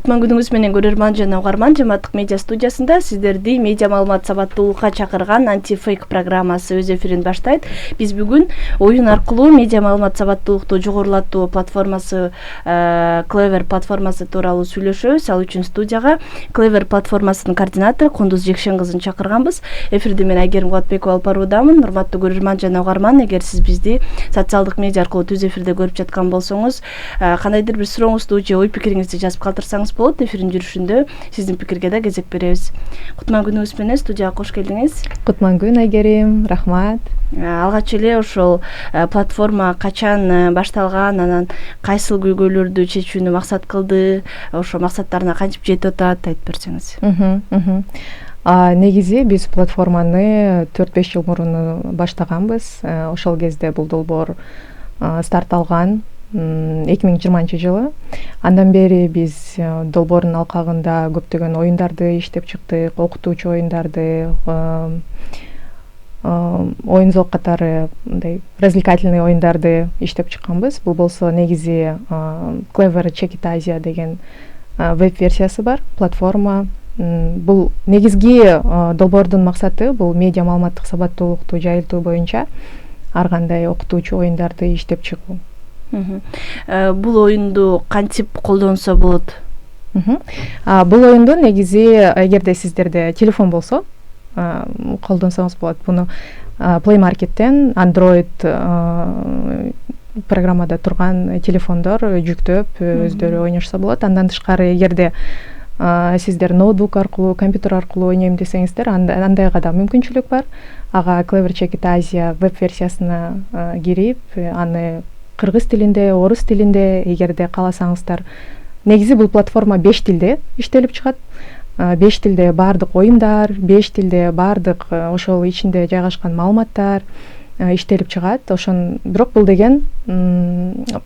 Кутман күнүңүз менен көрөрман жана угарман. Жамааттык медиа студиясында сиздерди медиа маалымат сабаттуулукка чакырган антифейк программасы өз эфирин баштайт. Биз бүгүн оюн аркылуу медиа маалымат сабаттуулукту жогорулатуу платформасы Clever платформасы тууралуу сүйлөшөбүз. Ал үчүн студияга Clever платформасынын координатору Кундуз Жекшен кызын чакырганбыз. Эфирде мен Айгерим Кубатбекова алып баруудамын. Урматтуу көрөрман жана угарман, эгер сиз бизди социалдык медиа аркылуу түз эфирде көрүп жаткан болсоңуз, кандайдыр бир сурооңузду же ой пикириңизди жазып калтырсаңыз болот. Эфирдин жүрүшүндө сиздин пикирге да кезек беребиз. Кутман күнүңүз менен студияга кош келдиңиз. Кутман күн, Айгерим, рахмат. Алгач эле ошол платформа качан башталган, анан кайсыл көйгөйлөрдү чечүүнү максат кылды, ошо максаттарына кантип жетип атат айтып берсеңиз. Негизи биз платформаны 4-5 жыл мурун баштаганбыз. Ошол кезде бул долбоор старт алган 2020 жылы. Андан бери биз долбоордун алкагында көптөгөн оюндарды иштеп чыктык, окутуучу оюндарды, оюн зоок катары мындай развлекательный оюндарды иштеп чыкканбыз. Бул болсо негизи Clever Check It Asia деген веб версиясы бар, платформа. Бул негизги долбоордун максаты бул медиа маалыматтык сабаттуулукту жайылтуу боюнча ар кандай окутуучу оюндарды иштеп чыгуу. Бул оюнду кантип колдонсо болот? Бул оюнду негизи эгерде сиздерде телефон болсо колдонсоңуз болот. Буну Play Market'тен Android программада турган телефондор жүктөп өздөрү ойношсо болот. Андан тышкары эгерде сиздер ноутбук аркылуу, компьютер аркылуу ойнойм десеңиздер, андайга да мүмкүнчүлүк бар. Ага Clever Check It Asia веб версиясына кирип, аны кыргыз тилинде, орус тилинде эгерде кааласаңыздар. Негизи бул платформа 5 тилде иштелип чыгат. 5 тилде бардык оюндар, 5 тилде бардык ошол ичинде жайгашкан маалыматтар иштелип чыгат. Бирок бул деген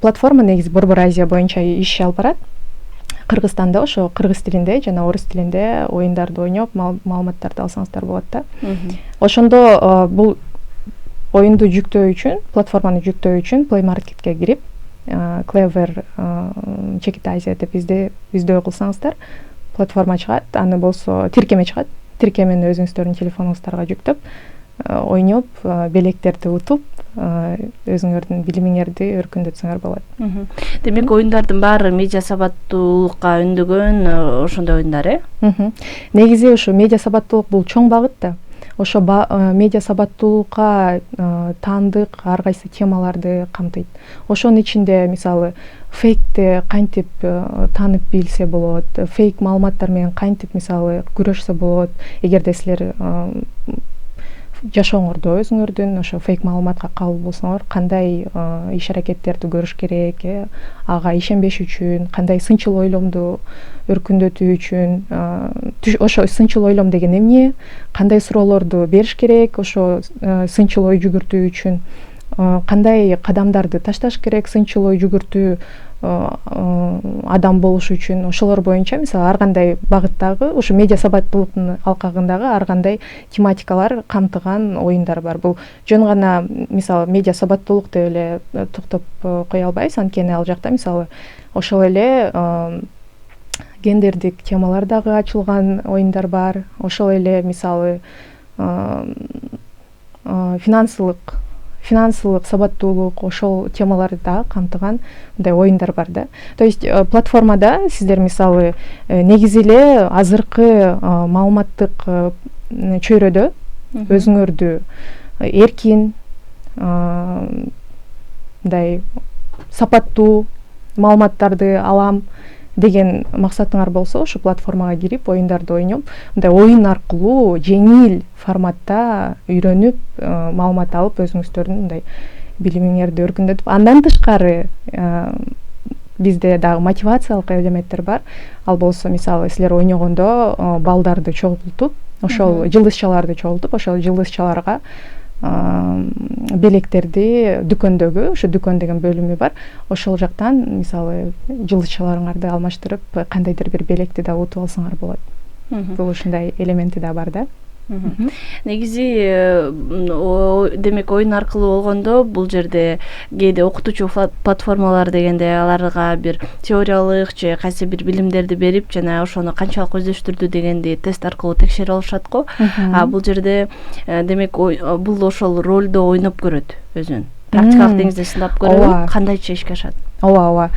платформа негизи Борбор Азия боюнча иш алып барат. Кыргызстанда ошо кыргыз тилинде жана орус тилинде оюндарды ойноп, маалыматтарды алсаңыздар болот да. Ошондо бул оюнду жүктөө үчүн, платформаны жүктөө үчүн Play Market'ке кирип, Clever Check It Asia деп издөө кылсаңыздар, платформа чыгат, аны болсо тиркеме чыгат. Тиркемени өзүңүздөрдүн телефонуңуздарга жүктөп, ойноп, белектерди утуп, өзүңөрдүн билимиңерди өркүндөтсөңөр болот. Демек, оюндардын баары медиа сабаттуулукка үндөгөн ошондой оюндар, Негизи ошо медиа сабаттуулук бул чоң багыт да. Ошо медиа сабаттуулукка таандык ар кайсы темаларды камтыйт. Ошонун ичинде мисалы фейкти кантип таанып билсе болот, фейк маалыматтар менен кантип мисалы күрөшсө болот. Эгерде силер жашооңордо өзүңөрдүн ошо фейк маалыматка кабыл болсоңор, кандай иш аракеттерди көрүш керек, ага ишенбеш үчүн, кандай сынчыл ойломду өркүндөтүү үчүн, ошо сынчыл ойлом деген эмне, кандай суроолорду бериш керек, ошо сынчыл ой жүгүртүү үчүн, кандай кадамдарды ташташ керек, сынчыл ой жүгүртүү адам болуш үчүн, ошолор боюнча мисалы ар кандай багыттагы ушу медиа сабаттуулуктун алкагындагы ар кандай тематикалар камтыган оюндар бар. Бул жөн гана мисалы медиа сабаттуулук деп эле токтоп кое албайбыз, анткени ал жакта мисалы ошол эле гендердик темалар дагы ачылган оюндар бар. Ошол эле мисалы финансылык сабаттуулук, ошол темаларды да камтыган мындай оюндар бар да. То есть платформада сиздер мисалы негизи эле азыркы маалыматтык чөйрөдө өзүңөрдү эркин, мындай сапаттуу маалыматтарды алам деген максатыңар болсо, ошо платформага кирип, оюндарды ойноп, мындай оюн аркылуу жеңил форматта үйрөнүп, маалымат алып, өзүңүздөрдүн мындай билимиңерди өркүндөтүп, андан тышкары бизде дагы мотивациялык элементтер бар. Ал болсо мисалы силер ойногондо балдарды чогултуп, ошол жылдызчаларды чогултуп, ошол жылдызчаларга белектерди дүкөндөгү, ошо дүкөн деген бөлүмү бар, ошол жактан мисалы жылдызчаларыңарды алмаштырып кандайдыр бир белекти да утуп алсаңар болот. Бул ушундай элементи да бар да. Негизи демек оюн аркылуу болгондо бул жерде кээде окутуучу платформалар дегенде аларга бир теориялык же кайсы бир билимдерди берип жана ошону канчалык өздөштүрдү дегенди тест аркылуу текшере алышат го. А бул жерде демек бул ошол ролдо ойноп көрөт өзүн. Практикалык деңизде сынап көрөбү, кандайча ишке ашат? Ооба.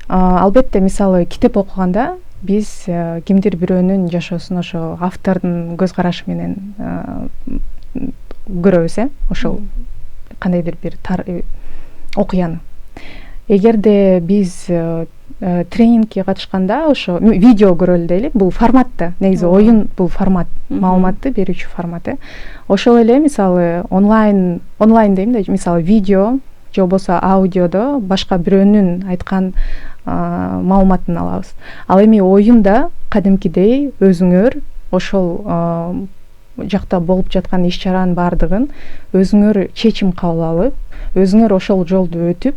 Албетте мисалы китеп окуганда биз кимдир бирөөнүн жашоосун ошо автордун көз карашы менен көрөбүз, ошол кандайдыр бир окуяны. Эгерде биз тренингке катышканда ошо видео көрөлү дейли, бул форматта, негизи оюн бул формат, маалыматты берүүчү формат. Ошол эле мисалы онлайн дейм да, мисалы видео же болбосо аудиодо башка бирөөнүн айткан маалыматын алабыз. Ал эми оюнда кадимкидей өзүңөр ошол жакта болуп жаткан иш чаранын баардыгын өзүңөр чечим кабыл алып, өзүңөр ошол жолду өтүп,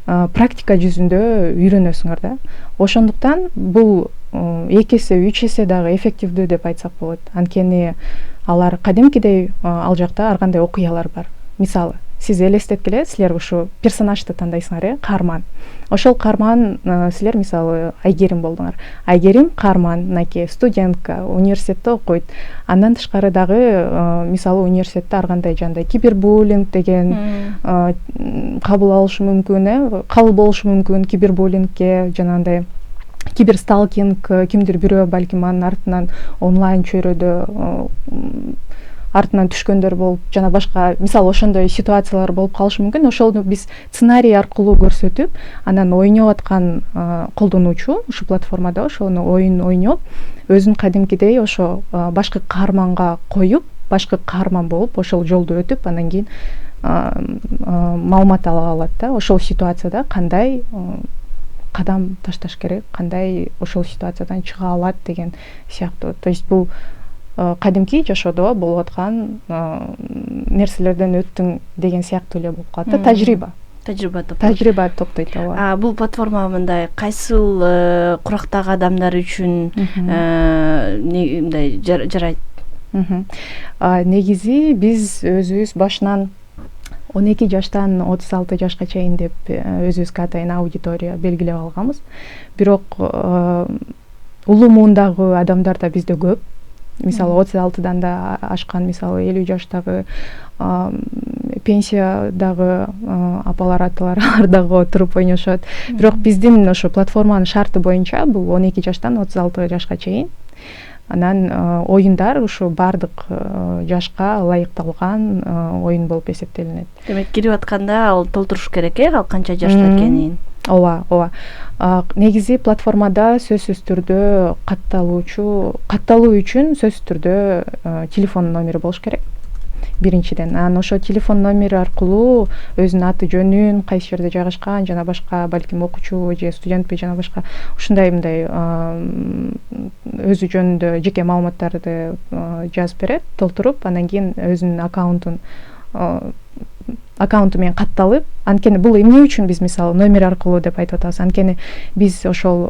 практика жүзүндө үйрөнөсүңөр да. Ошондуктан бул 2 эсе 3 эсе дагы эффективдүү деп айтсак болот. Анткени алар кадимкидей ал жакта ар кандай окуялар бар. Мисалы сиз элестеткиле, силер ушу персонажды тандайсыңар, каарман. Ошол каарман силер мисалы Айгерим болдуңар. Айгерим каарман, мынакей студентка, университетте окуйт. Андан тышкары дагы мисалы университетте ар кандай жандай кибербуллинг деген кабыл болушу мүмкүн, кибербуллингке жанагындай киберсталкинг, кимдир бирөө балким анын артынан онлайн чөйрөдө артынан түшкөндөр болуп, жана башка мисалы ошондой ситуациялар болуп калышы мүмкүн. Ошону биз сценарий аркылуу көрсөтүп, анан ойноп аткан колдонуучу ушу платформада ошону оюн ойноп, өзүн кадимкидей ошо башкы каарманга коюп, башкы каарман болуп, ошол жолду өтүп, анан кийин маалымат ала алат да. Ошол ситуацияда кандай кадам ташташ керек, кандай ошол ситуациядан чыга алат деген сыяктуу. То есть бул кадимки жашоодо болуп аткан нерселерден өттүң деген сыяктуу эле болуп калат да. Тажрыйба топтойт. Бул платформа мындай кайсыл курактагы адамдар үчүн мындай жарайт? Негизи биз өзүбүз башынан 12 жаштан 36 жашка чейин деп өзүбүзгө атайын аудитория белгилеп алганбыз. Бирок улуу муундагы адамдар да бизде көп. Мисалы 36-дан да ашкан, мисалы 50 жаштагы пенсиядагы апалар, аталар дагы отуруп ойношот. Бирок биздин ошо платформанын шарты боюнча бул 12 жаштан 36 жашка чейин. Анан оюндар ушу бардык жашка ылайыкталган оюн болуп эсептелинет. Демек кирип атканда ал толтуруш керек, ал канча жашта экенин. Ооба. Негизи платформада сөзсүз түрдө катталуу үчүн сөзсүз түрдө телефон номери болуш керек. Биринчиден, анан ошо телефон номери аркылуу өзүнүн аты жөнүн, кайсы жерде жайгашкан, жана башка балким окуучу же студентпи жана башка ушундай мындай өзү жөнүндө жеке маалыматтарды жазып берет, толтуруп, анан кийин өзүнүн аккаунту менен катталып, анткени бул эмне үчүн биз мисалы номер аркылуу деп айтып атабыз, анткени биз ошол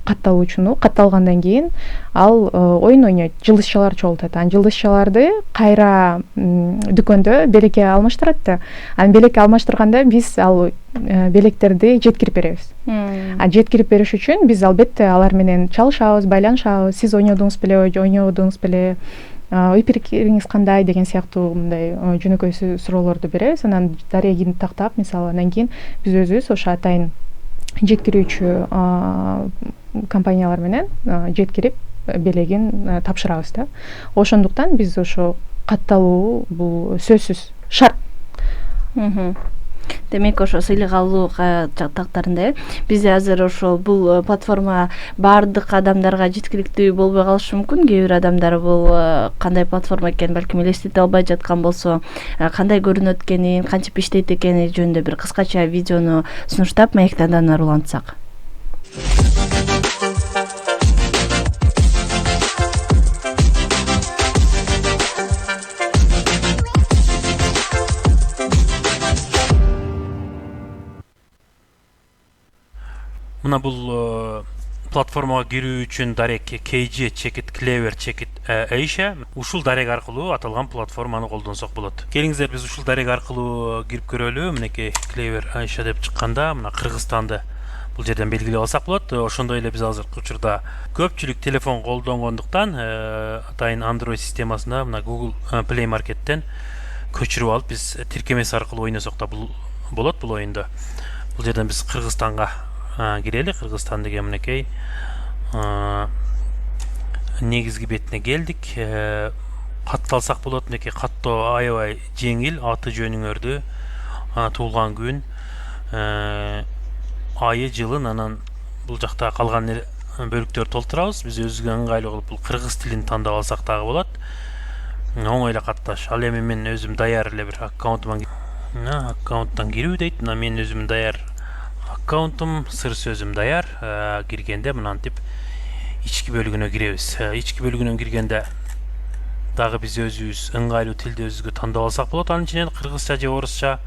катталуучуну катталгандан кийин ал оюн ойнойт, жылдызчалар чогултат. Анан жылдызчаларды кайра дүкөндө белекке алмаштырат да. Анан белекке алмаштырганда биз ал белектерди жеткирип беребиз. Жеткирип бериш үчүн биз албетте алар менен чалышабыз, байланышабыз. Сиз ойнодуңуз беле, ойнободуңуз беле, үй пикириңиз кандай деген сыяктуу мындай жөнөкөй суроолорду беребиз. Анан дарегин тактап, мисалы, андан кийин биз өзүбүз ошо атайын жеткирүүчү компаниялар менен жеткирип белегин тапшырабыз да. Ошондуктан биз ошо катталуу бул сөзсүз шарт. Демек ошо сыйлык алуу тактарында бизде азыр ошо бул платформа баардык адамдарга жеткиликтүү болбой калышы мүмкүн. Кээ бир адамдар бул кандай платформа экенин балким элестете албай жаткан болсо, кандай көрүнөт экенин, кантип иштейт экени жөнүндө бир кыскача видеону сунуштап маектандан улантсак. Мына бул платформага кирүү үчүн дарек KG Check It, Clever Check It Эйше ушул дарек аркылуу аталган платформаны колдонсок болот. Келиңиздер биз ушул дарек аркылуу кирип көрөлү. Мынакей Клевер Айша деп чыкканда мына Кыргызстанды бул жерден белгилеп алсак болот. Ошондой эле биз азыркы учурда көпчүлүк телефон колдонгондуктан атайын Android системасында мына Google Play Market'тен көчүрүп алып биз тиркемеси аркылуу ойносок да болот бул оюнду. Бул жерден биз Кыргызстанга кирели. Кыргызстан деген мынакей негизги бетине келдик. Катталсак болот. Мынакей каттоо аябай жеңил. Аты жөнүңөрдү, туулган күн, айы, жылын, анан бул жакта калган бөлүктөрдү толтурабыз. Биз өзүбүзгө ыңгайлуу кылып бул кыргыз тилин тандап алсак дагы болот. Оңой эле катташ. Ал эми мен өзүм даяр эле бир аккаунттан кирүү дейт. Мына мен өзүм даяр аккаунтум, сыр сөзүм даяр. Киргенде мынантип ички бөлүгүнө киребиз. Ички бөлүгүнө киргенде дагы биз өзүбүз ыңгайлуу тилди өзүбүзгө тандап алсак болот. Анын ичинен кыргызча же орусча.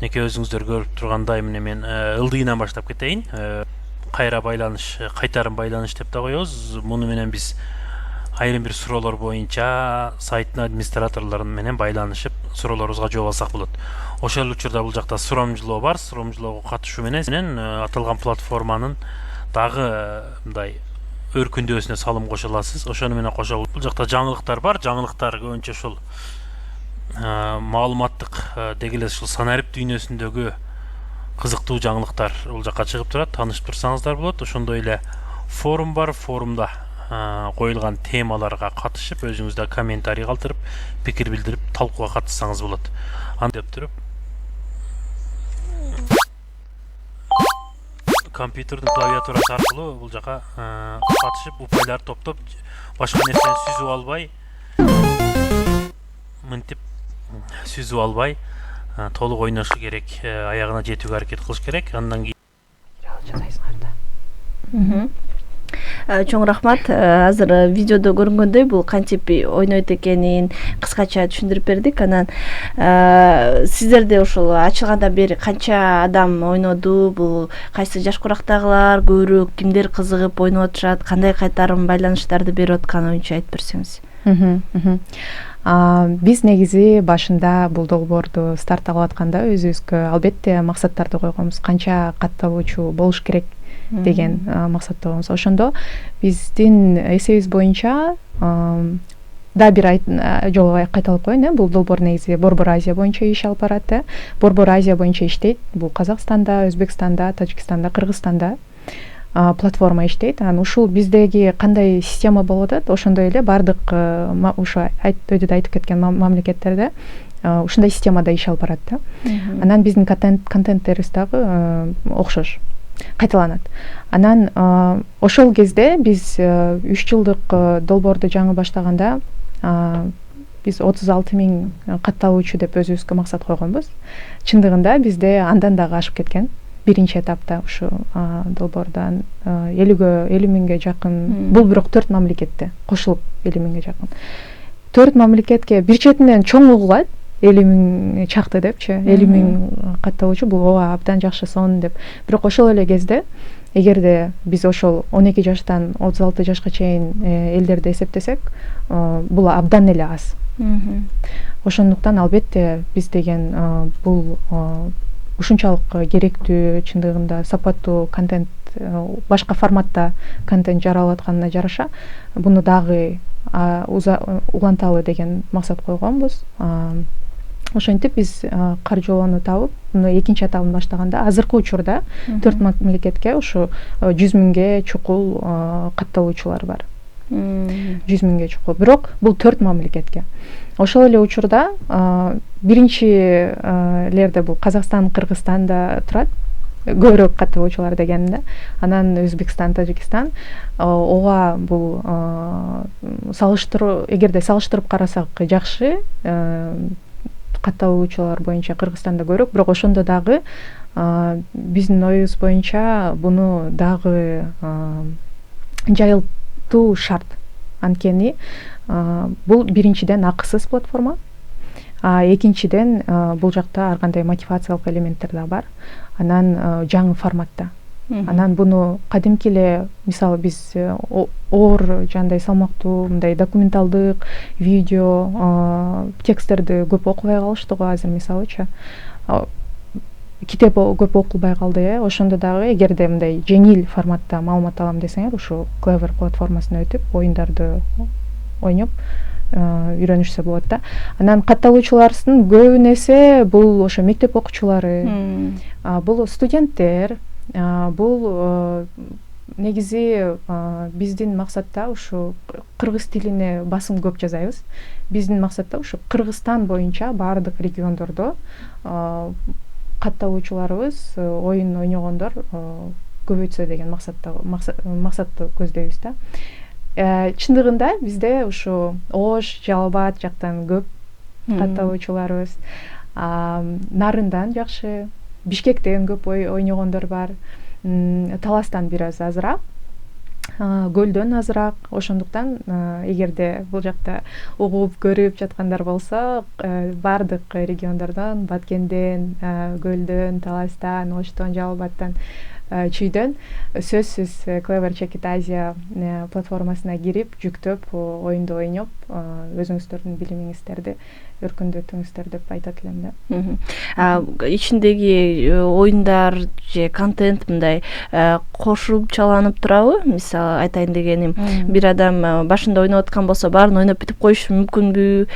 Неке өзүңүздөр көрүп тургандай мына мен ылдыйынан баштап кетейин. Кайра байланыш, кайтарым байланыш деп да коебуз. Муну менен биз айрым бир суроолор боюнча сайттын администраторлору менен байланышып суроолорубузга жооп алсак болот. Ошол учурда бул жакта сурамжылоо бар. Сурамжылоого катышуу менен аталган платформанын дагы мындай өркүндөсүнө салым кошо аласыз. Ошону менен кошо бул жакта жаңылыктар бар. Жаңылыктар көбүнчө ушул маалыматтык деги эле ушул санарип дүйнөсүндөгү кызыктуу жаңылыктар бул жакка чыгып турат. Таанышып турсаңыздар болот. Ошондой эле форум бар. Форумда коюлган темаларга катышып, өзүңүздө комментарий калтырып, пикир билдирип, талкууга катышсаңыз болот. Антип туруп компьютердин клавиатурасы аркылуу бул жака катышып, упайларды топтоп, башка нерсени сүзүп албай, мынтип сүзүп албай, толук ойношу керек, аягына жетүүгө аракет кылыш керек. Андан кийин чоң рахмат. Азыр видеодо көрүнгөндөй бул кантип ойнойт экенин кыскача түшүндүрүп бердик. Анан сиздерде ушул ачылгандан бери канча адам ойноду? Бул кайсы жаш курактагылар көбүрөөк, кимдер кызыгып ойноп атышат, кандай кайтарым байланыштарды берип аткан оюнчу айтып берсеңиз. Биз негизи башында бул долбоорду стартталып атканда өзүбүзгө албетте максаттарды койгонбуз. Канча катталуучу болуш керек деген максатты койгонбуз. Ошондо биздин эсебибиз боюнча да бир жолу кайталап коеюн, бул долбоор негизи Борбор Азия боюнча иш алып барат. Борбор Азия боюнча иштейт. Бул Казакстанда, Өзбекстанда, Тажикстанда, Кыргызстанда платформа иштейт. Анан ушул биздеги кандай система болуп атат, ошондой эле бардык ушу өйдө айтып кеткен мамлекеттерде ушундай системада иш алып барат да. Анан биздин контенттерибиз дагы окшош кайталанат. Анан ошол кезде биз 3 жылдык долбоорду жаңы баштаганда биз 36.000 катталуучу деп өзүбүзгө максат койгонбуз. Чындыгында бизде андан дагы ашып кеткен. Биринчи этапта ушу долбоордон 50.000 жакын, бул бирок 4 мамлекетте кошулуп 50.000 жакын. 4 мамлекетке бир четинен чоң угулат, 50.000 чакты депчи, 50.000 катталуучу бул ооба абдан жакшы сон деп. Бирок ошол эле кезде эгерде биз ошол 12 жаштан 36 жашка чейин элдерди эсептесек, бул абдан эле аз. Ошондуктан албетте биз деген бул ушунчалык керектүү, чындыгында сапаттуу контент, башка форматта контент жаралып атканына жараша буну дагы уланталы деген максат койгонбуз. Ошентип биз каржылоону табып, муну экинчи этабын баштаганда азыркы учурда 4 мамлекетке ушу 100.000 чукул катталуучулар бар. 100.000 чукул. Бирок бул 4 мамлекетке. Ошол эле учурда биринчилерде бул Казакстан, Кыргызстанда турат, көбүрөөк катталуучулар дегенде. Анан Өзбекстан, Тажикстан. Ого бул эгерде салыштырып карасак жакшы, катталуучулар боюнча Кыргызстанда көбүрөөк, бирок ошондо дагы биздин оюбуз боюнча буну дагы жайылтуу шарт. Анткени бул биринчиден акысыз платформа, экинчиден бул жакта ар кандай мотивациялык элементтер да бар. Анан жаңы форматта. Анан буну кадимки эле мисалы биз оор жандай салмактуу мындай документалдык видео тексттерди көп окубай калыштык азыр мисалычы китеп көп окулбай калды ошондо дагы эгерде мындай жеңил форматта маалымат алам десеңер ушу Clever платформасына өтүп оюндарды ойноп үйрөнүшсө болот да. Анан катталуучулардын көбүн эсе бул ошо мектеп окуучулары, бул студенттер, бул негизи биздин максатта ушу кыргыз тилине басым көп жасайбыз. Биздин максатта ушу Кыргызстан боюнча баардык региондордо катталуучуларыбыз оюн ойногондор көбөйтсө деген максатты көздөйбүз да. Чындыгында бизде ушу Ош, Жалал Абад жактан көп катталуучуларыбыз, Нарындан жакшы, Бишкектен көп ойногондор бар, Таластан бир аз азыраак, Көлдөн азыраак. Ошондуктан эгерде бул жакта угуп көрүп жаткандар болсо, баардык региондордон, Баткенден, Көлдөн, Таластан, Оштон, Жалал Абадтан, Чүйдөн сөзсүз Clever Check It Asia платформасына кирип, жүктөп, оюнду ойноп, өзүңүздөрдүн билимиңиздерди өркүндөтүңүздөр деп айтат элем да. Ичиндеги оюндар же контент мындай кошуп чаланып турабы? Мисалы айтайын дегеним, бир адам башында ойноп аткан болсо, баарын ойноп бүтүп коюшу мүмкүнбү?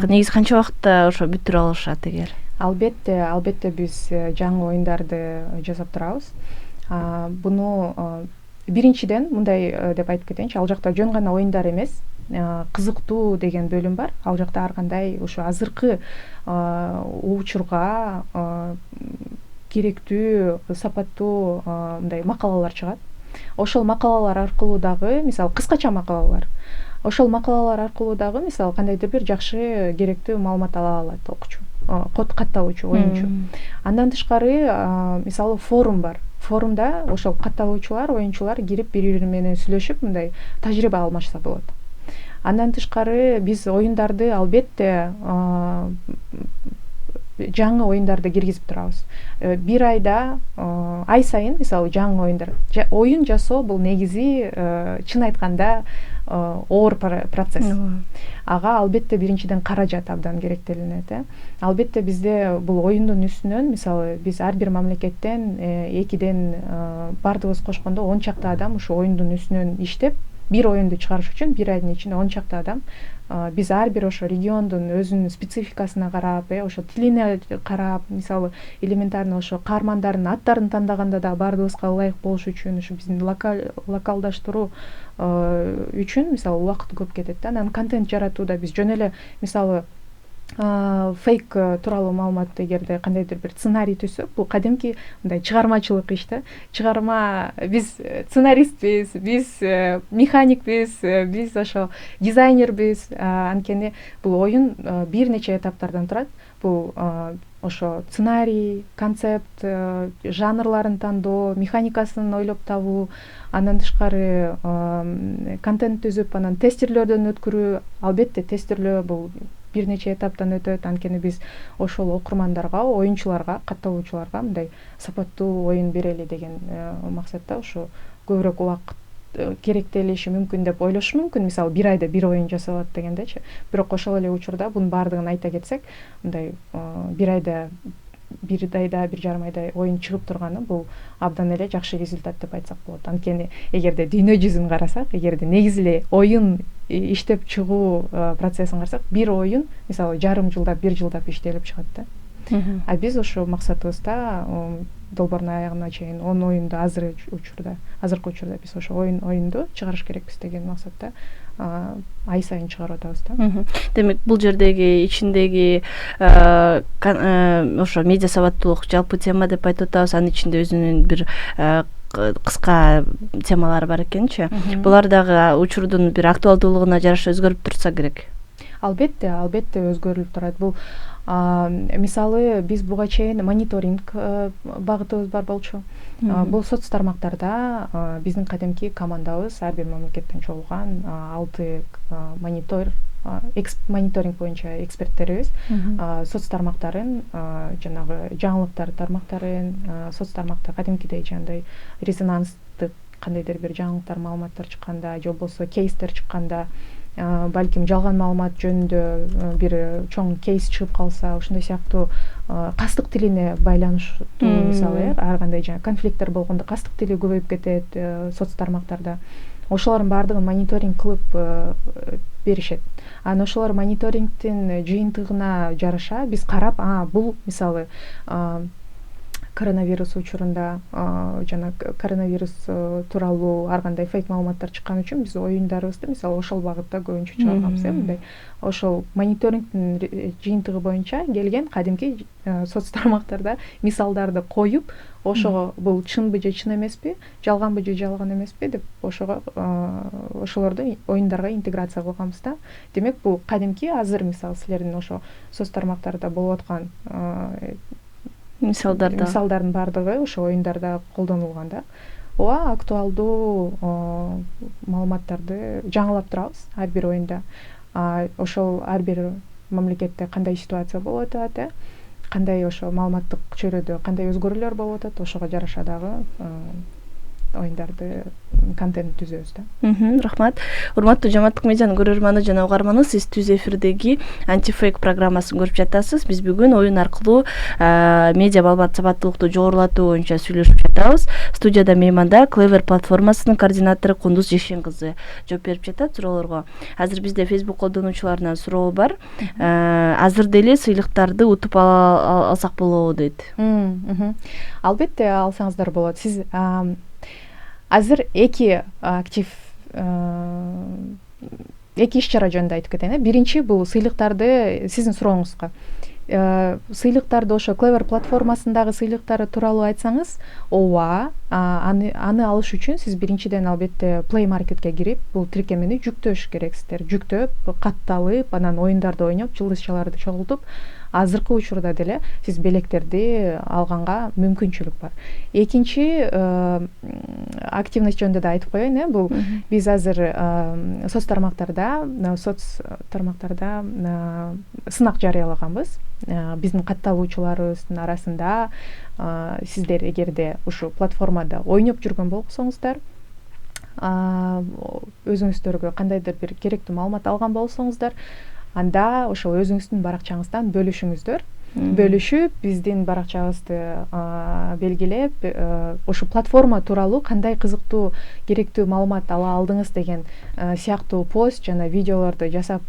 Негизи канча убакытта ошо бүтүрө алышат эгер? Албетте биз жаңы оюндарды жасап турабыз. Буну биринчиден мындай деп айтып кетейинчи, ал жакта жөн гана оюндар эмес, кызыктуу деген бөлүм бар. Ал жакта ар кандай ушу азыркы учурга керектүү, сапаттуу мындай макалалар чыгат. Ошол макалалар аркылуу дагы, мисалы кыскача макалалар. Ошол макалалар аркылуу дагы мисалы кандайдыр бир жакшы керектүү маалымат ала алат окуучу, катталуучу, оюнчу. Андан тышкары мисалы форум бар. Форумда ошол катталуучулар, оюнчулар кирип бири-бири менен сүйлөшүп, мындай тажрыйба алмашса болот. Андан тышкары биз оюндарды албетте жаңы оюндарды киргизип турабыз. Бир айда, ай сайын мисалы жаңы оюндар. Оюн жасоо бул негизи чын айтканда оор процесс. Ага албетте биринчиден каражат абдан керектелинет. Албетте бизде бул оюндун үстүнөн мисалы биз ар бир мамлекеттен 2ден бардыгыбыз кошкондо 10 чакты адам ушу оюндун үстүнөн иштеп, бир оюнду чыгарыш үчүн бир айдын ичинде 10 чакты адам. Биз ар бир ошо региондун өзүнүн спецификасына карап, ошо тилине карап, мисалы элементарно ошо каармандардын аттарын тандаганда да бардыгыбызга ылайык болуш үчүн, ошо биздин локалдаштыруу үчүн мисалы убакыт көп кетет да. Анан контент жаратууда биз жөн эле мисалы фейк тууралуу маалыматты эгерде кандайдыр бир сценарий түзсөк, бул кадимки мындай чыгармачылык иш да. Чыгарма биз сценаристпиз, биз механикпиз, биз ошо дизайнербиз. Анткени бул оюн бир нече этаптардан турат. Бул ошо сценарий, концепт, жанрларын тандоо, механикасын ойлоп табуу, андан тышкары контент түзүп, анан тестирлерден өткөрүү. Албетте тестирлөө бул бир нече этаптан өтөт. Анткени биз ошол окурмандарга, оюнчуларга, катталуучуларга мындай сапаттуу оюн берели деген максатта ушу көбүрөөк убакыт керектелиши мүмкүн деп ойлошу мүмкүн. Мисалы бир айда бир оюн жасалат дегендечи. Бирок ошол эле учурда бунун баардыгын айта кетсек, мындай бир айда, бир жарым айда оюн чыгып турганы бул абдан эле жакшы результат деп айтсак болот. Анткени эгерде дүйнө жүзүн карасак, эгерде негизи эле оюн иштеп чыгуу процессин карасак, бир оюн мисалы жарым жылдап, бир жылдап иштелип чыгат да. А биз ошо максатыбызда долбоордун аягына чейин 10 оюнду азыркы учурда биз ошо оюнду чыгарыш керекпиз деген максатта ай сайын чыгарып атабыз да. Демек бул жердеги ичиндеги ошо медиа сабаттуулук жалпы тема деп айтып атабыз. Анын ичинде өзүнүн бир кыска темалары бар экенчи. Булар дагы учурдун бир актуалдуулугуна жараша өзгөрүп турса керек. Албетте өзгөрүлүп турат. Бул Мисалы биз буга чейин мониторинг багытыбыз бар болчу. Бул соц тармактарда биздин кадимки командабыз ар бир мамлекеттен чогулган 6 мониторинг боюнча эксперттерибиз соц тармактарын жанагы жаңылыктар тармактарын соц тармактар кадимкидей жандай резонанстык кандайдыр бир жаңылыктар маалыматтар чыкканда же болбосо кейстер чыкканда балким жалган маалымат жөнүндө бир чоң кейс чыгып калса ушундай сыяктуу кастык тилине байланыштуу мисалы ар кандай жаңы конфликттер болгондо кастык тили көбөйүп кетет соц тармактарда. Ошолордун баардыгын мониторинг кылып беришет. Анан ошолор мониторингдин жыйынтыгына жараша биз карап, бул мисалы коронавирус учурунда жана коронавирус тууралуу ар кандай фейк маалыматтар чыккан үчүн биз оюндарыбызды мисалы ошол багытта көбүнчө чыгарганбыз мындай. Ошол мониторингдин жыйынтыгы боюнча келген кадимки соц тармактарда мисалдарды коюп, ошого бул чынбы же чын эмеспи, жалганбы же жалган эмеспи деп ошого ошолорду оюндарга интеграция кылганбыз да. Демек бул кадимки азыр мисалы силердин ошо соц тармактарда болуп аткан мисалдардын баардыгы ошо оюндарда колдонулган да. Ооба актуалдуу маалыматтарды жаңылап турабыз ар бир оюнда. Ошол ар бир мамлекетте кандай ситуация болуп атат, кандай ошо маалыматтык чөйрөдө кандай өзгөрүүлөр болуп атат, ошого жараша дагы оюндарды контент түзөбүз да. Рахмат. Урматтуу Жаматтык медианын көрөрманы жана угарманы, сиз Түз эфирдеги антифейк программасын көрүп жатасыз. Биз бүгүн оюн аркылуу медиа маалымат сабаттуулукту жогорулатуу боюнча сүйлөшүп жатабыз. Студияда мейманда Clever платформасынын координатору Кундуз Жекшен кызы жооп берип жатат суроолорго. Азыр бизде Facebook колдонуучуларынан суроо бар. Азыр деле сыйлыктарды утуп алсак болобу дейт. Албетте алсаңыздар болот. Сиз азыр эки актив эки иш-чара жөнүндө айтып кетейин. Биринчи бул сыйлыктарды сиздин сурооңузга. Сыйлыктарды ошо Clever платформасындагы сыйлыктары тууралуу айтсаңыз, ооба, аны алыш үчүн сиз биринчиден албетте Play Marketке кирип, бул тиркемени жүктөш керексиздер. Жүктөп, катталып, анан оюндарды ойноп, жылдызчаларды чогултуп, азыркы учурда деле сиз белектерди алганга мүмкүнчүлүк бар. Экинчи активность жөнүндө да айтып коеюн, бул биз азыр соц тармактарда сынак жарыялаганбыз. Биздин катталуучуларыбыздын арасында сиздер эгерде ушу платформада ойноп жүргөн болсоңуздар, өзүңүздөргө кандайдыр бир керектүү маалымат алган болсоңуздар, анда ошол өзүңүздүн баракчаңыздан бөлүшүңүздөр. Бөлүшүп, биздин баракчабызды белгилеп, ошо платформа тууралуу кандай кызыктуу, керектүү маалымат ала алдыңыз деген сыяктуу пост жана видеолорду жасап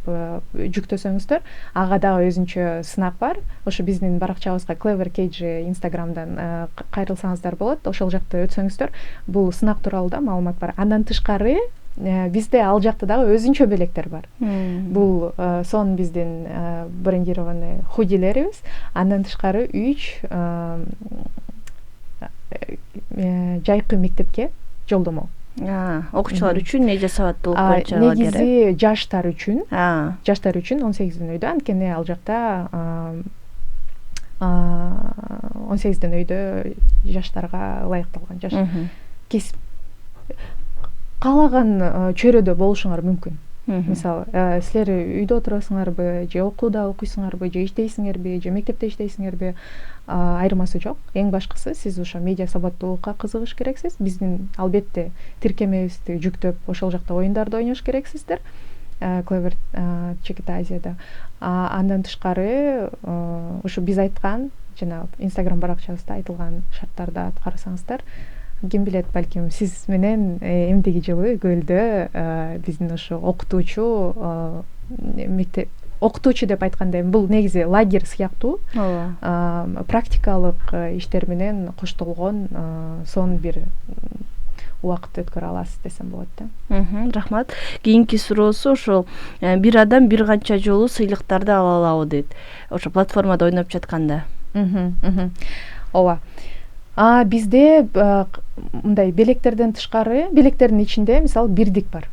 жүктөсөңүздөр, ага дагы өзүнчө сынак бар. Ошо биздин баракчабызга Clever KG Instagramдан кайрылсаңыздар болот. Ошол жакта өтсөңүздөр, бул сынак тууралуу да маалымат бар. Андан тышкары бизде ал жакта дагы өзүнчө белектер бар. Бул сон биздин брендированный худилерибиз. Андан тышкары 3 жайкы мектепке жолдомо. Окуучулар үчүн медиа сабаттуулук боюнча керек. Негизи жаштар үчүн. Жаштар үчүн 18 өйдө, анткени ал жакта 18 өйдө жаштарга ылайыкталган жаш кесип каалаган чөйрөдө болушуңар мүмкүн. Мисалы, силер үйдө отурасыңарбы, же окууда окуйсуңарбы, же иштейсиңерби, же мектепте иштейсиңерби, айырмасы жок. Эң башкысы сиз ошо медиа сабаттуулукка кызыгыш керексиз. Биздин албетте тиркемебизди жүктөп, ошол жакта оюндарды ойнош керексиздер. Clever Чекит Азияда. Андан тышкары ошо биз айткан жана Instagram баракчабызда айтылган шарттарды аткарсаңыздар, ким билет, балким сиз менен эмдиги жылы Көлдө биздин ошо окутуучу мектеп окутуучу деп айтканда бул негизи лагерь сыяктуу практикалык иштер менен коштолгон сон бир убакыт өткөрө аласыз десем болот да. Рахмат. Кийинки суроосу ошол бир адам бир канча жолу сыйлыктарды ала алабы дейт. Ошо платформада ойноп жатканда. Ооба. Бизде мындай белектерден тышкары, белектердин ичинде мисалы бирдик бар.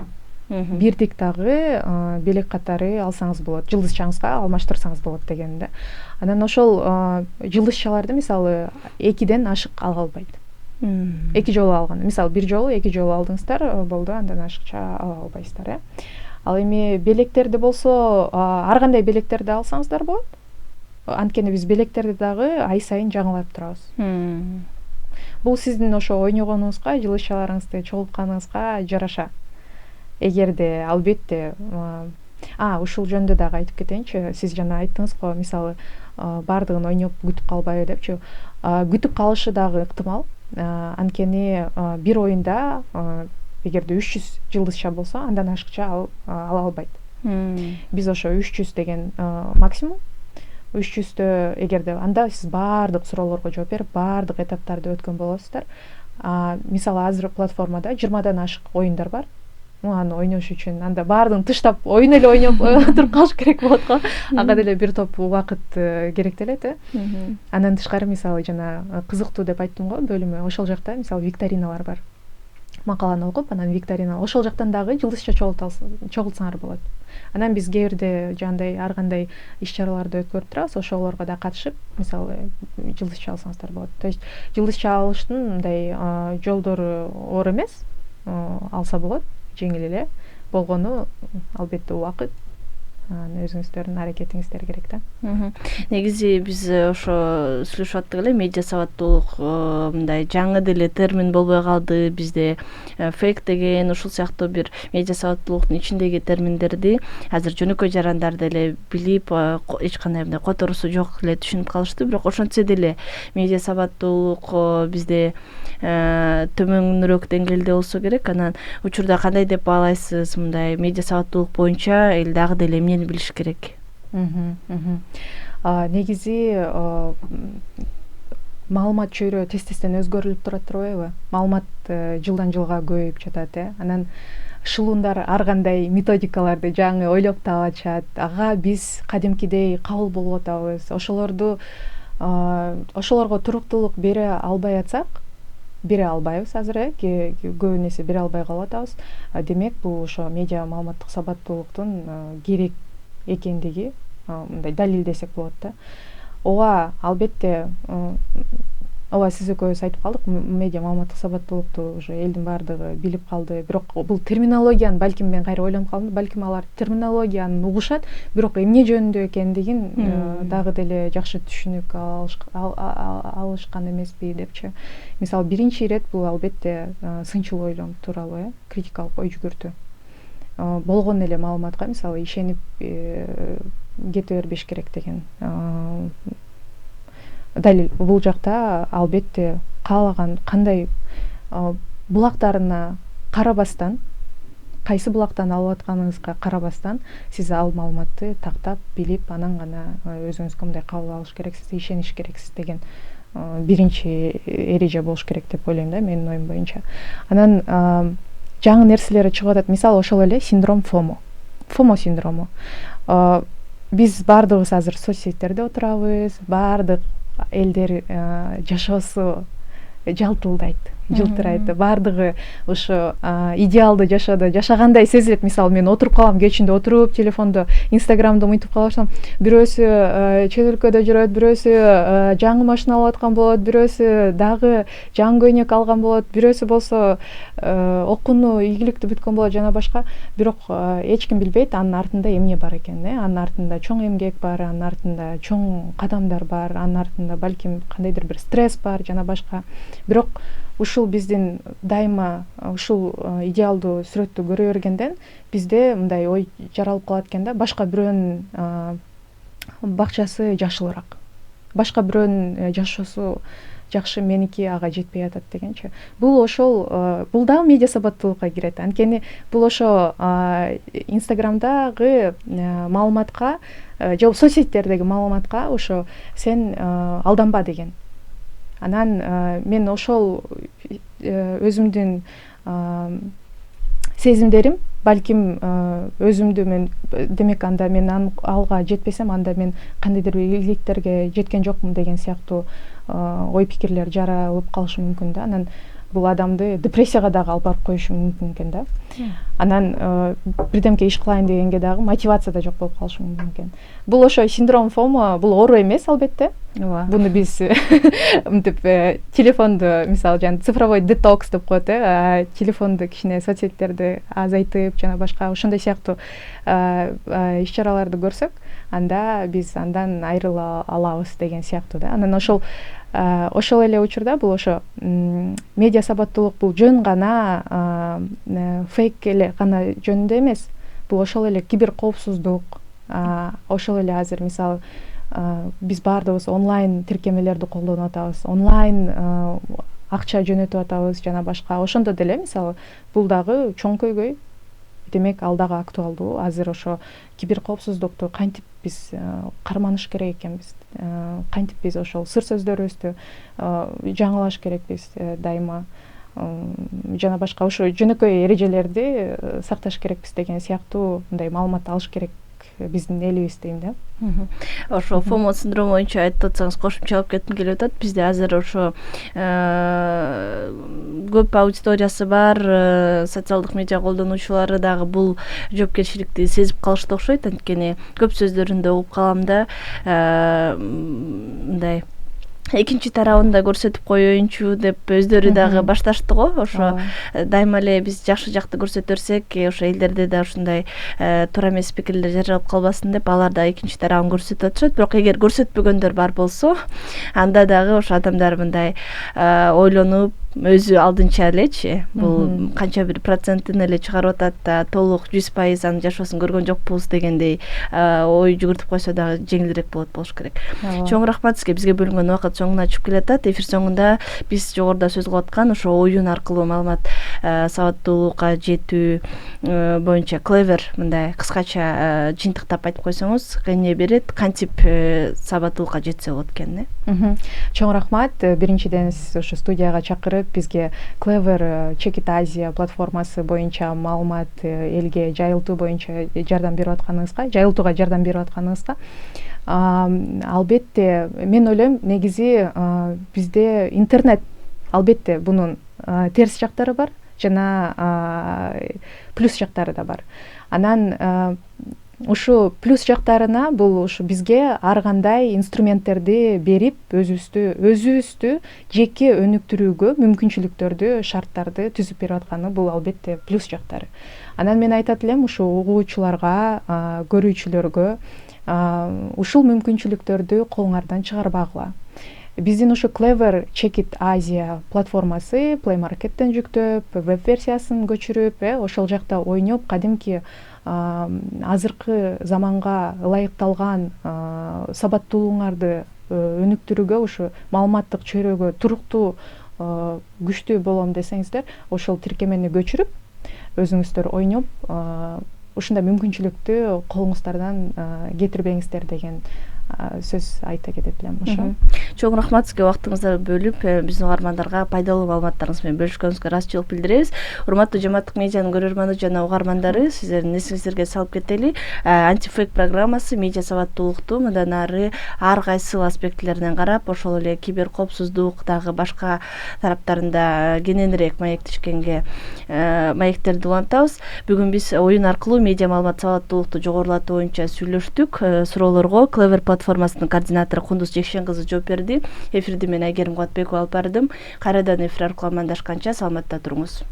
бирдик дагы белек катары алсаңыз болот, жылдызчаңызга алмаштырсаңыз болот деген да. Анан ошол жылдызчаларды мисалы 2ден ашык ала албайт. 2 жолу алган. Мисалы 1 жолу 2 жолу алдыңыздар, болду, андан ашыкча ала албайсыздар, Ал эми белектерди болсо, ар кандай белектерди алсаңыздар болот. Анткени биз белектерди дагы ай сайын жаңылап турабыз. Бул сиздин ошо ойногонуңузга, жылдызчаларыңызды чогултканыңызга жараша. Эгерде албетте ушул жөнүндө дагы айтып кетейинчи. Сиз жана айттыңыз го, мисалы, бардыгын ойноп күтүп калбайбы депчи. Күтүп калышы дагы ыктымал. Анткени бир оюнда эгерде 300 жылдызча болсо, андан ашыкча ала албайт. Биз ошо 300 деген максимум. 300дө эгерде анда сиз баардык суроолорго жооп берип, баардык этаптарды өткөн болосуздар. Мисалы азыр платформада 20дан ашык оюндар бар. Аны ойнош үчүн анда баардыгын тыштап оюн эле ойноп туруп калыш керек болот го. Ага деле бир топ убакыт керек делет. Андан тышкары мисалы жана кызыктуу деп айттым го бөлүмү. Ошол жакта мисалы викториналар бар. Макаланы окуп, анан викторина ошол жактан дагы жылдызча чогултсаңар болот. Анан биз кээ бирде жандай ар кандай иш-чараларды өткөрүп турабыз, ошолорго да катышып, мисалы жылдызча алсаңыздар болот. То есть жылдызча алыштын мындай жолдору оор эмес, алса болот, жеңил эле. Болгону албетте убакыт, өзүңүздөрдүн аракетиңиздер керек да. Негизи биз ошо сүйлөшүп аттык эле, медиа сабаттуулук мындай жаңы деле термин болбой калды. Бизде фейк деген ушул сыяктуу бир медиа сабаттуулуктун ичиндеги терминдерди азыр жөнөкөй жарандар деле билип, эч кандай мындай которусу жок эле түшүнүп калышты. Бирок ошентсе деле медиа сабаттуулук бизде төмөнүрөөк деңгээлде болсо керек. Анан учурда кандай деп баалайсыз, мындай медиа сабаттуулук боюнча эл дагы деле эмнени билиш керек? Негизи маалымат чөйрө тез-тезден өзгөрүлүп турат турбайбы? Маалымат жылдан жылга көбөйүп жатат, Анан шылуундар ар кандай методикаларды жаңы ойлоп табачат. Ага биз кадимкидей кабыл болуп атабыз. Ошолорго туруктуулук бере албай атсак, бере албайбыз азыр, көбү нерсе бере албай калып атабыз. Демек, бул ошо медиа маалыматтык сабаттуулуктун керек экендиги мындай далилдесек болот да. Ооба, албетте, сиз экөөбүз айтып калдык, медиа маалыматтык сабаттуулукту уже элдин баардыгы билип калды. Бирок бул терминологияны балким мен кайра ойлонуп калдым, балким алар терминологияны угушат, бирок эмне жөнүндө экендигин дагы деле жакшы түшүнүп алышкан эмеспи депчи. Мисалы, биринчи ирет бул албетте сынчыл ойлом тууралуу, критикалык ой жүгүртүү. Болгон эле маалыматка мисалы ишенип кете бербеш керек деген далил. Бул жакта албетте каалаган кандай булактарына карабастан, кайсы булактан алып атканыңызга карабастан, сиз ал маалыматты тактап, билип, анан гана өзүңүзгө мындай кабыл алыш керексиз, ишениш керексиз деген биринчи эреже болуш керек деп ойлойм да, менин оюм боюнча. Анан жаңы нерселер чыгып атат. Мисалы, ошол эле синдром FOMO синдрому. Биз баардыгыбыз азыр соцсеттерде отурабыз, баардык элдер жашоосу жалтылдайт, жылтырайт. Баардыгы ошо идеалдуу жашоодо жашагандай сезилет. Мисалы, мен отуруп калам, кечинде отуруп телефондо Инстаграмды мынтип калсам, бирөөсү чет өлкөдө жүрөт, бирөөсү жаңы машина алып аткан болот, бирөөсү дагы жаңы көйнөк алган болот, бирөөсү болсо окууну ийгиликтүү бүткөн болот жана башка. Бирок эч ким билбейт анын артында эмне бар экенин, Анын артында чоң эмгек бар, анын артында чоң кадамдар бар, анын артында балким кандайдыр бир стресс бар жана башка. Бирок ушул биздин дайыма ушул идеалдуу сүрөттү көрө бергенден бизде мындай ой жаралып калат экен да, башка бирөөнүн бакчасы жакшылыраак, башка бирөөнүн жашоосу жакшы, меники ага жетпей атат дегенчи. Бул дагы медиа сабаттуулукка кирет. Анткени бул ошо Инстаграмдагы маалыматка же соцсеттердеги маалыматка ошо сен алданба деген. Анан мен ошол өзүмдүн сезимдерим, балким өзүмдү мен демек анда мен алга жетпесем, анда мен кандайдыр бир ийгиликтерге жеткен жокмун деген сыяктуу ой пикирлер жаралып калышы мүмкүн да. Анан бул адамды депрессияга дагы алып барып коюшу мүмкүн экен да. анан бирдемке иш кылайын дегенге дагы мотивация да жок болуп калышы мүмкүн экен. Бул ошо синдром FOMO, бул оору эмес албетте. Буну биз мынтип телефонду мисалы жана цифровой детокс деп коет, телефонду кичине соцсеттерди азайтып жана башка ошондой сыяктуу иш чараларды көрсөк, анда биз андан айрыла алабыз деген сыяктуу да. Анан ошол эле учурда бул ошо медиа сабаттуулук бул жөн гана фейк эле гана жөнүндө эмес. Бул ошол эле кибер коопсуздук, ошол эле азыр мисалы биз баардыгыбыз онлайн тиркемелерди колдонуп атабыз, онлайн акча жөнөтүп атабыз жана башка. Ошондо деле мисалы бул дагы чоң көйгөй. Демек ал дагы актуалдуу. Азыр ошо кибер коопсуздукту кантип биз карманыш керек экенбиз, кантип биз ошол сыр сөздөрүбүздү жаңылаш керекпиз дайыма жана башка ошо жөнөкөй эрежелерди сакташ керекпиз деген сыяктуу мындай маалымат алыш керек биздин элибиз дейм да. Ошо FOMO синдрому боюнча айтып атсаңыз кошумча алып кетким келип атат. Бизде азыр ошо көп аудиториясы бар социалдык медиа колдонуучулары дагы бул жоопкерчиликти сезип калышты окшойт. Анткени көп сөздөрүндө угуп калам да, мындай экинчи тарабын да көрсөтүп коеюнчу деп өздөрү дагы башташты го. Ошо дайыма эле биз жакшы жакты көрсөтө берсек, ошо элдерде да ушундай туура эмес пикирлер жаралып калбасын деп алар да экинчи тарабын көрсөтүп атышат. Бирок эгер көрсөтпөгөндөр бар болсо, анда дагы ошо адамдар мындай ойлонуп өзү алдынча элечи бул канча бир процентин эле чыгарып атат да, толук 100% анын жашоосун көргөн жокпуз дегендей ой жүгүртүп койсо дагы жеңилирээк болуш керек. Чоң рахмат сизге. Бизге бөлүнгөн убакыт соңуна чыгып келатат. Эфир соңунда биз жогоруда сөз кылып аткан ошо оюн аркылуу маалымат сабаттуулукка жетүү боюнча Clever мындай кыскача жыйынтыктап айтып койсоңуз эмне берет, кантип сабаттуулукка жетсе болот экен. Чоң рахмат. Биринчиден сиз ошо студияга чакырып бизге Clever Check It Asia платформасы боюнча маалымат элге жайылтуу боюнча жардам берип атканыңызга, жайылтууга жардам берип атканыңызга албетте мен ойлойм, негизи бизде интернет албетте бунун терс жактары бар жана плюс жактары да бар. Анан ушу плюс жактарына бул ушу бизге ар кандай инструменттерди берип, өзүбүздү жеке өнүктүрүүгө мүмкүнчүлүктөрдү, шарттарды түзүп берип атканы бул албетте плюс жактары. Анан мен айтат элем ушу угуучуларга, көрүүчүлөргө ушул мүмкүнчүлүктөрдү колуңардан чыгарбагыла. Биздин ушу Clever Check It Asia платформасы Play Market'тен жүктөп, веб версиясын көчүрүп, ошол жакта ойноп, кадимки азыркы заманга ылайыкталган сабаттуулугуңарды өнүктүрүүгө, ушу маалыматтык чөйрөгө туруктуу күчтүү болом десеңиздер, ошол тиркемени көчүрүп, өзүңүздөр ойноп, ушундай мүмкүнчүлүктү колуңуздардан кетирбеңиздер деген сөз айта кетет элем. Ошо. Чоң рахмат сизге убактыңызды бөлүп биздин угармандарга пайдалуу маалыматтарыңыз менен бөлүшкөнүңүзгө ыраазычылык билдиребиз. Урматтуу жамааттык медианын көрөрманы жана угармандары, сиздердин эсиңиздерге салып кетели, антифейк программасы медиа сабаттуулукту мындан ары ар кайсыл аспектилеринен карап, ошол эле кибер коопсуздук дагы башка тараптарында кененирээк маектерди улантабыз. Бүгүн биз оюн аркылуу медиа маалымат сабаттуулукту жогорулатуу боюнча сүйлөштүк. Суроолорго Clever платформасынын координатору Кундуз Жекшен кызы жооп берди. Эфирди мен Айгерим Кубатбекова алып бардым. Кайрадан эфир аркылуу амандашканча саламатта туруңуз.